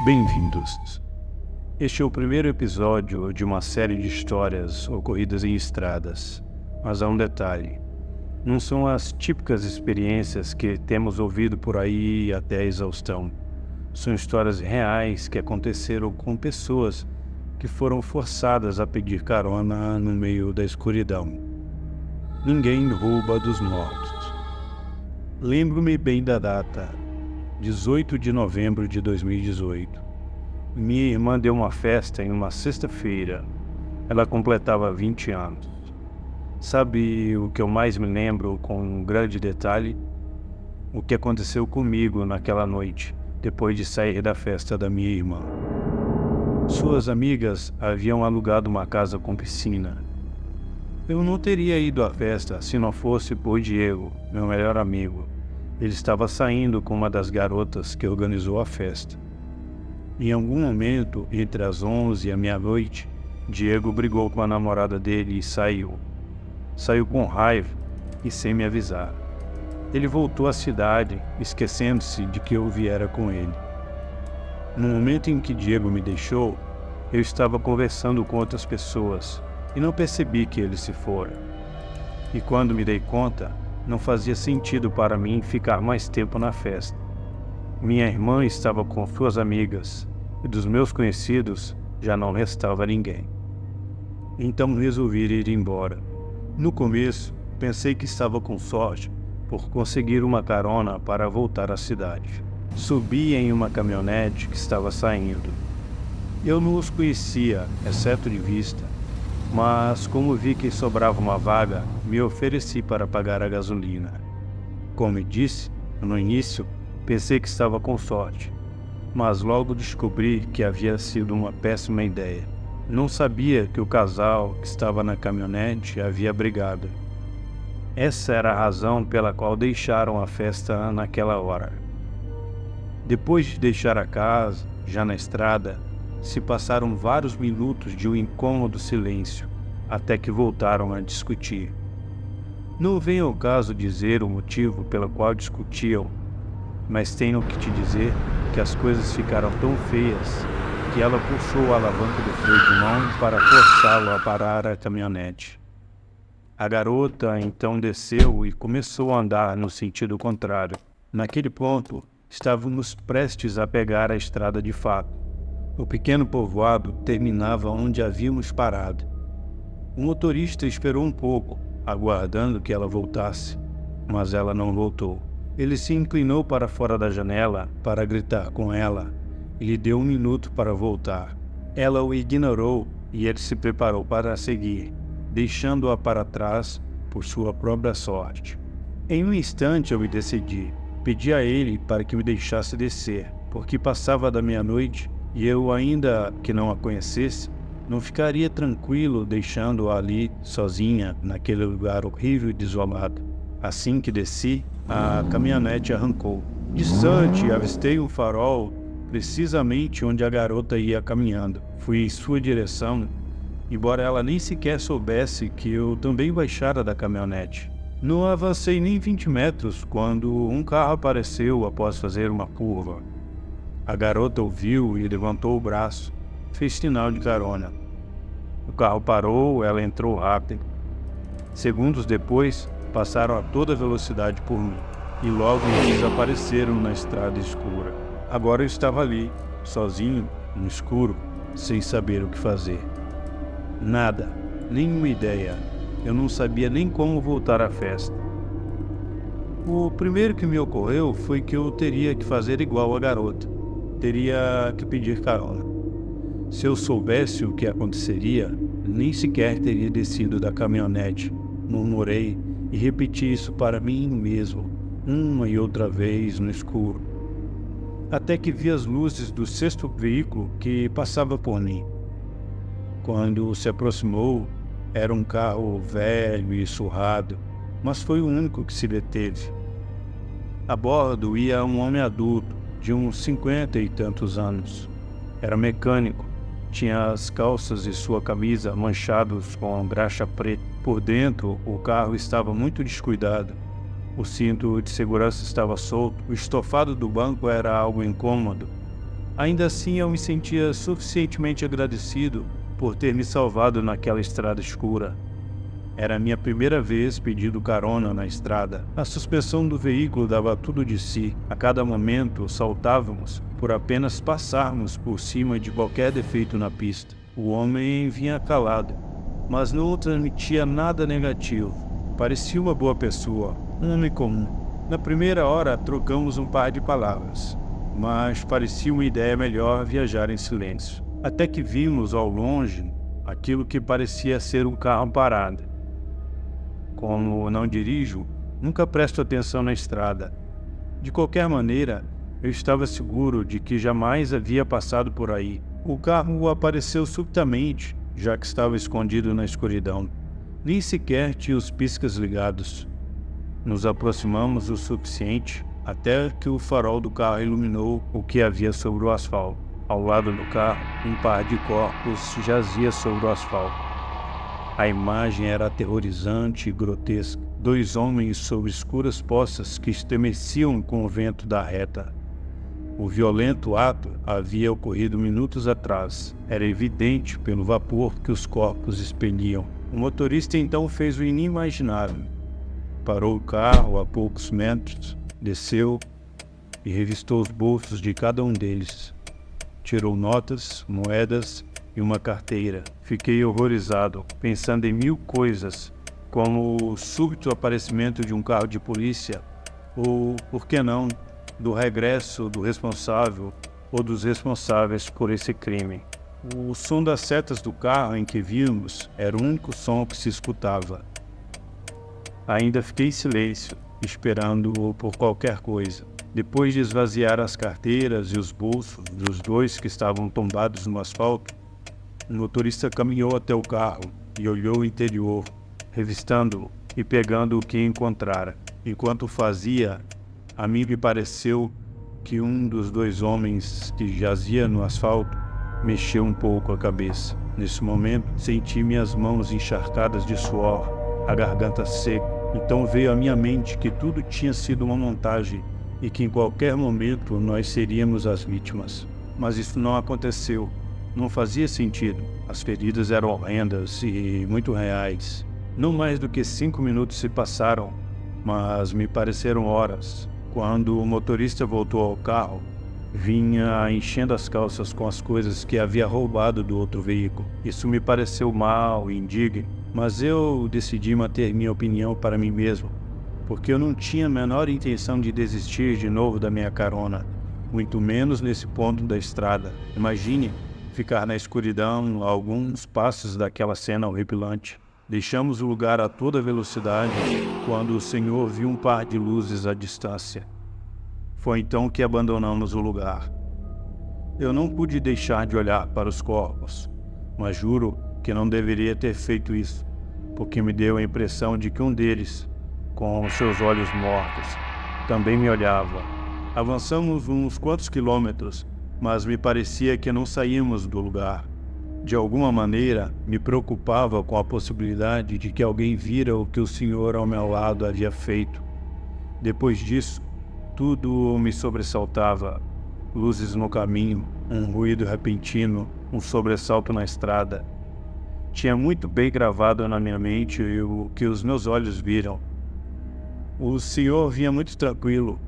Bem-vindos! Este é o primeiro episódio de uma série de histórias ocorridas em estradas. Mas há um detalhe: não são as típicas experiências que temos ouvido por aí até a exaustão. São histórias reais que aconteceram com pessoas que foram forçadas a pedir carona no meio da escuridão. Ninguém rouba dos mortos. Lembro-me bem da data, 18 de novembro de 2018. Minha irmã deu uma festa em uma sexta-feira. Ela completava 20 anos. Sabe o que eu mais me lembro com um grande detalhe? O que aconteceu comigo naquela noite, depois de sair da festa da minha irmã. Suas amigas haviam alugado uma casa com piscina. Eu não teria ido à festa se não fosse por Diego, meu melhor amigo. Ele estava saindo com uma das garotas que organizou a festa. Em algum momento, entre as 11 e a meia-noite, Diego brigou com a namorada dele e saiu. Saiu com raiva e sem me avisar. Ele voltou à cidade, esquecendo-se de que eu viera com ele. No momento em que Diego me deixou, eu estava conversando com outras pessoas e não percebi que ele se fora. E quando me dei conta, não fazia sentido para mim ficar mais tempo na festa. Minha irmã estava com suas amigas e dos meus conhecidos já não restava ninguém. Então resolvi ir embora. No começo, pensei que estava com sorte por conseguir uma carona para voltar à cidade. Subi em uma caminhonete que estava saindo. Eu não os conhecia, exceto de vista, mas como vi que sobrava uma vaga, me ofereci para pagar a gasolina. Como disse, no início, pensei que estava com sorte, mas logo descobri que havia sido uma péssima ideia. Não sabia que o casal que estava na caminhonete havia brigado. Essa era a razão pela qual deixaram a festa naquela hora. Depois de deixar a casa, já na estrada, se passaram vários minutos de um incômodo silêncio, até que voltaram a discutir. Não vem ao caso dizer o motivo pelo qual discutiam, mas tenho que te dizer que as coisas ficaram tão feias que ela puxou a alavanca do freio de mão para forçá-lo a parar a caminhonete. A garota então desceu e começou a andar no sentido contrário. Naquele ponto, estávamos prestes a pegar a estrada de fato. O pequeno povoado terminava onde havíamos parado. O motorista esperou um pouco, aguardando que ela voltasse, mas ela não voltou. Ele se inclinou para fora da janela para gritar com ela e lhe deu 1 minuto para voltar. Ela o ignorou e ele se preparou para seguir, deixando-a para trás por sua própria sorte. Em um instante eu me decidi. Pedi a ele para que me deixasse descer, porque passava da meia-noite e eu, ainda que não a conhecesse, não ficaria tranquilo deixando-a ali sozinha naquele lugar horrível e desolado. Assim que desci, a caminhonete arrancou. Distante, avistei um farol precisamente onde a garota ia caminhando. Fui em sua direção, embora ela nem sequer soubesse que eu também baixara da caminhonete. Não avancei nem 20 metros quando um carro apareceu após fazer uma curva. A garota ouviu e levantou o braço. Fez sinal de carona. O carro parou, ela entrou rápido. Segundos depois, passaram a toda velocidade por mim e logo desapareceram na estrada escura. Agora eu estava ali, sozinho, no escuro, sem saber o que fazer. Nada, nenhuma ideia. Eu não sabia nem como voltar à festa. O primeiro que me ocorreu foi que eu teria que fazer igual a garota. Teria que pedir carona. Se eu soubesse o que aconteceria, nem sequer teria descido da caminhonete. Murmurei e repeti isso para mim mesmo, uma e outra vez no escuro. Até que vi as luzes do 6º veículo que passava por mim. Quando se aproximou, era um carro velho e surrado, mas foi o único que se deteve. A bordo ia um homem adulto, de uns 50 e tantos anos. Era mecânico, tinha as calças e sua camisa manchados com graxa preta. Por dentro, o carro estava muito descuidado. O cinto de segurança estava solto, o estofado do banco era algo incômodo. Ainda assim, eu me sentia suficientemente agradecido por ter me salvado naquela estrada escura. Era a minha primeira vez pedindo carona na estrada. A suspensão do veículo dava tudo de si. A cada momento saltávamos por apenas passarmos por cima de qualquer defeito na pista. O homem vinha calado, mas não transmitia nada negativo. Parecia uma boa pessoa, um homem comum. Na primeira hora trocamos um par de palavras, mas parecia uma ideia melhor viajar em silêncio. Até que vimos ao longe aquilo que parecia ser um carro parado. Como não dirijo, nunca presto atenção na estrada. De qualquer maneira, eu estava seguro de que jamais havia passado por aí. O carro apareceu subitamente, já que estava escondido na escuridão. Nem sequer tinha os piscas ligados. Nos aproximamos o suficiente até que o farol do carro iluminou o que havia sobre o asfalto. Ao lado do carro, um par de corpos jazia sobre o asfalto. A imagem era aterrorizante e grotesca. 2 homens sobre escuras poças que estremeciam com o vento da reta. O violento ato havia ocorrido minutos atrás. Era evidente pelo vapor que os corpos expeliam. O motorista então fez o inimaginável. Parou o carro a poucos metros, desceu e revistou os bolsos de cada um deles. Tirou notas, moedas e uma carteira. Fiquei horrorizado, pensando em 1000 coisas, como o súbito aparecimento de um carro de polícia, ou, por que não, do regresso do responsável ou dos responsáveis por esse crime. O som das setas do carro em que vimos era o único som que se escutava. Ainda fiquei em silêncio, esperando por qualquer coisa. Depois de esvaziar as carteiras e os bolsos dos 2 que estavam tombados no asfalto, o motorista caminhou até o carro e olhou o interior, revistando-o e pegando o que encontrara. Enquanto fazia, a mim me pareceu que um dos 2 homens que jazia no asfalto mexeu um pouco a cabeça. Nesse momento, senti minhas mãos encharcadas de suor, a garganta seca. Então veio à minha mente que tudo tinha sido uma montagem e que em qualquer momento nós seríamos as vítimas. Mas isso não aconteceu. Não fazia sentido. As feridas eram horrendas e muito reais. Não mais do que 5 minutos se passaram, mas me pareceram horas. Quando o motorista voltou ao carro, vinha enchendo as calças com as coisas que havia roubado do outro veículo. Isso me pareceu mal e indigno, mas eu decidi manter minha opinião para mim mesmo, porque eu não tinha a menor intenção de desistir de novo da minha carona, muito menos nesse ponto da estrada. Imagine ficar na escuridão a alguns passos daquela cena horripilante. Deixamos o lugar a toda velocidade quando o senhor viu um par de luzes à distância. Foi então que abandonamos o lugar. Eu não pude deixar de olhar para os corpos, mas juro que não deveria ter feito isso, porque me deu a impressão de que um deles, com seus olhos mortos, também me olhava. Avançamos uns quantos quilômetros, mas me parecia que não saímos do lugar. De alguma maneira, me preocupava com a possibilidade de que alguém vira o que o senhor ao meu lado havia feito. Depois disso, tudo me sobressaltava. Luzes no caminho, um ruído repentino, um sobressalto na estrada. Tinha muito bem gravado na minha mente o que os meus olhos viram. O senhor vinha muito tranquilo,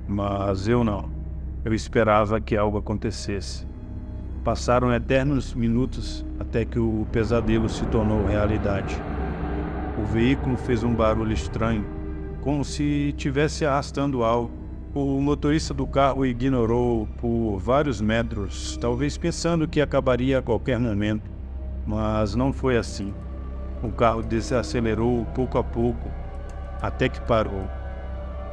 mas eu não. Eu esperava que algo acontecesse. Passaram eternos minutos até que o pesadelo se tornou realidade. O veículo fez um barulho estranho, como se estivesse arrastando algo. O motorista do carro ignorou por vários metros, talvez pensando que acabaria a qualquer momento, mas não foi assim. O carro desacelerou pouco a pouco, até que parou.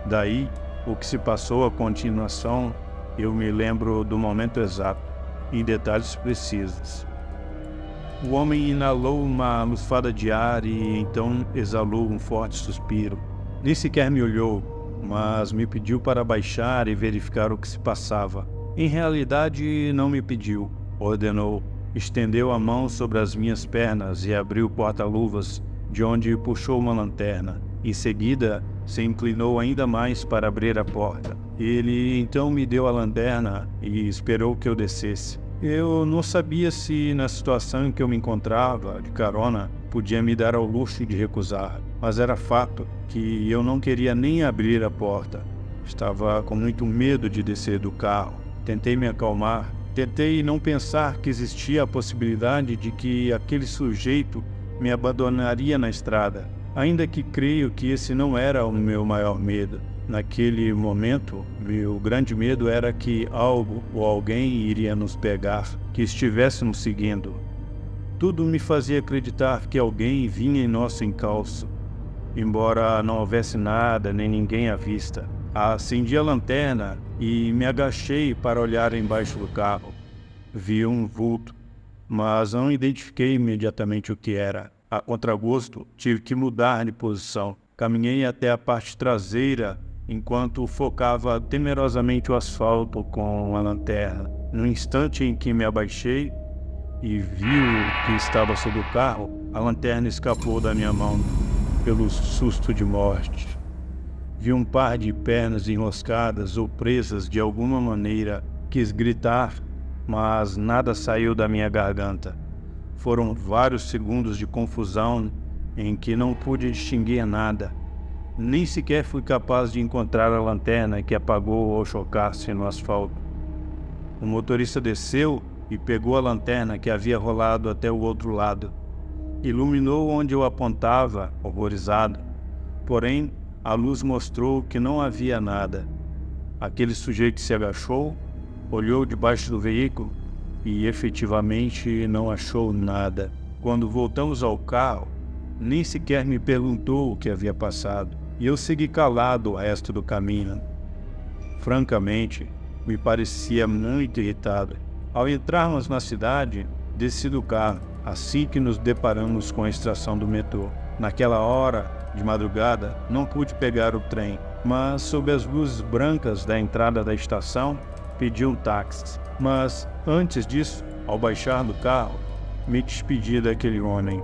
Daí, o que se passou a continuação, eu me lembro do momento exato, em detalhes precisos. O homem inalou uma lufada de ar e então exalou um forte suspiro. Nem sequer me olhou, mas me pediu para baixar e verificar o que se passava. Em realidade, não me pediu, ordenou. Estendeu a mão sobre as minhas pernas e abriu o porta-luvas, de onde puxou uma lanterna. Em seguida, se inclinou ainda mais para abrir a porta. Ele então me deu a lanterna e esperou que eu descesse. Eu não sabia se, na situação em que eu me encontrava, de carona, podia me dar ao luxo de recusar, mas era fato que eu não queria nem abrir a porta. Estava com muito medo de descer do carro. Tentei me acalmar, tentei não pensar que existia a possibilidade de que aquele sujeito me abandonaria na estrada, ainda que creio que esse não era o meu maior medo. Naquele momento, meu grande medo era que algo ou alguém iria nos pegar, que estivéssemos seguindo. Tudo me fazia acreditar que alguém vinha em nosso encalço, embora não houvesse nada nem ninguém à vista. Acendi a lanterna e me agachei para olhar embaixo do carro. Vi um vulto, mas não identifiquei imediatamente o que era. A contragosto, tive que mudar de posição. Caminhei até a parte traseira enquanto focava temerosamente o asfalto com a lanterna. No instante em que me abaixei e vi o que estava sob o carro, a lanterna escapou da minha mão pelo susto de morte. Vi um par de pernas enroscadas ou presas de alguma maneira. Quis gritar, mas nada saiu da minha garganta. Foram vários segundos de confusão em que não pude distinguir nada. Nem sequer fui capaz de encontrar a lanterna que apagou ao chocar-se no asfalto. O motorista desceu e pegou a lanterna que havia rolado até o outro lado. Iluminou onde eu apontava, horrorizado. Porém, a luz mostrou que não havia nada. Aquele sujeito se agachou, olhou debaixo do veículo e efetivamente não achou nada. Quando voltamos ao carro, nem sequer me perguntou o que havia passado. E eu segui calado o resto do caminho. Francamente, me parecia muito irritado. Ao entrarmos na cidade, desci do carro, assim que nos deparamos com a estação do metrô. Naquela hora, de madrugada, não pude pegar o trem, mas sob as luzes brancas da entrada da estação, pedi um táxi. Mas, antes disso, ao baixar do carro, me despedi daquele homem.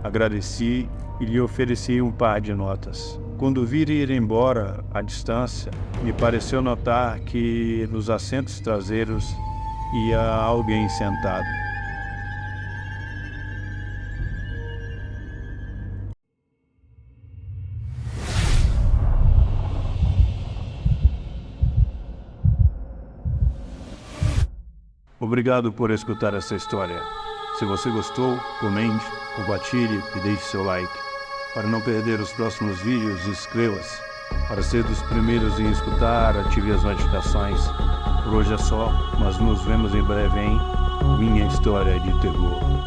Agradeci e lhe ofereci um par de notas. Quando vi ir embora à distância, me pareceu notar que nos assentos traseiros ia alguém sentado. Obrigado por escutar essa história. Se você gostou, comente, compartilhe e deixe seu like. Para não perder os próximos vídeos, inscreva-se. Para ser dos primeiros em escutar, ative as notificações. Por hoje é só, mas nos vemos em breve em Minha História de Terror.